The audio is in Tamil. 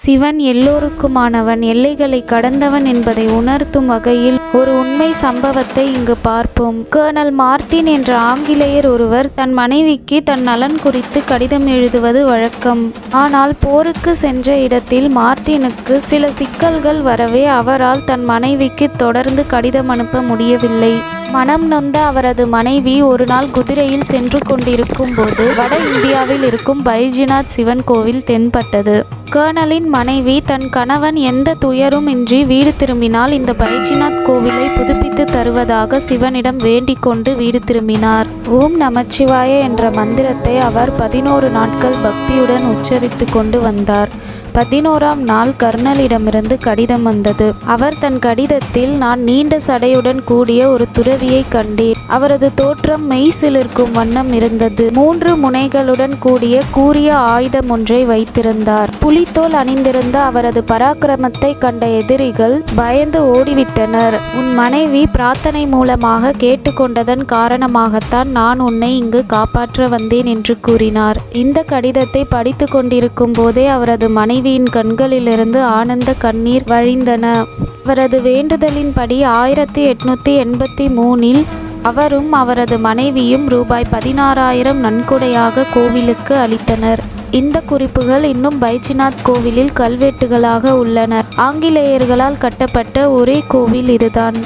சிவன் எல்லோருக்குமானவன், எல்லைகளை கடந்தவன் என்பதை உணர்த்தும் வகையில் ஒரு உண்மை சம்பவத்தை இங்கு பார்ப்போம். கர்னல் மார்ட்டின் என்ற ஆங்கிலேயர் ஒருவர் தன் மனைவிக்கு தன் நலன் குறித்து கடிதம் எழுதுவது வழக்கம். ஆனால் போருக்கு சென்ற இடத்தில் மார்ட்டினுக்கு சில சிக்கல்கள் வரவே அவரால் தன் மனைவிக்கு தொடர்ந்து கடிதம் அனுப்ப முடியவில்லை. மனம் நொந்த அவரது மனைவி ஒரு நாள் குதிரையில் சென்று கொண்டிருக்கும் போது வட இந்தியாவில் இருக்கும் பைஜிநாத் சிவன் கோவில் தென்பட்டது. கர்னலின் மனைவி தன் கணவன் எந்த துயரும் இன்றி வீடு திரும்பினால் இந்த பைஜிநாத் கோவிலை புதுப்பித்து தருவதாக சிவனிடம் வேண்டிக் கொண்டு வீடு திரும்பினார். ஓம் நமச்சிவாய என்ற மந்திரத்தை அவர் 11 நாட்கள் பக்தியுடன் உச்சரித்து கொண்டு வந்தார். 11ஆம் நாள் கர்னலிடமிருந்து கடிதம் வந்தது. அவர் தன் கடிதத்தில், நான் நீண்ட சடையுடன் கூடிய ஒரு துறவியை கண்டேன். அவரது தோற்றம் மெய்சிலிர்க்கும் வண்ணம் இருந்தது. 3 முனைகளுடன் கூடிய கூரிய ஆயுதம் ஒன்றை வைத்திருந்தார். புலித்தோல் அணிந்திருந்த அவரது பராக்கிரமத்தை கண்ட எதிரிகள் பயந்து ஓடிவிட்டனர். உன் மனைவி பிரார்த்தனை மூலமாக கேட்டுக்கொண்டதன் காரணமாகத்தான் நான் உன்னை இங்கு காப்பாற்ற வந்தேன் என்று கூறினார். இந்த கடிதத்தை படித்து கொண்டிருக்கும் போதே அவரது மனைவியின் கண்களிலிருந்து ஆனந்த கண்ணீர் வழிந்தன. அவரது வேண்டுதலின்படி 1883இல் அவரும் அவரது மனைவியும் ரூபாய் 16,000 நன்கொடையாக கோவிலுக்கு அளித்தனர். இந்த குறிப்புகள் இன்னும் பைஜிநாத் கோவிலில் கல்வெட்டுகளாக உள்ளன. ஆங்கிலேயர்களால் கட்டப்பட்ட ஒரே கோவில் இதுதான்.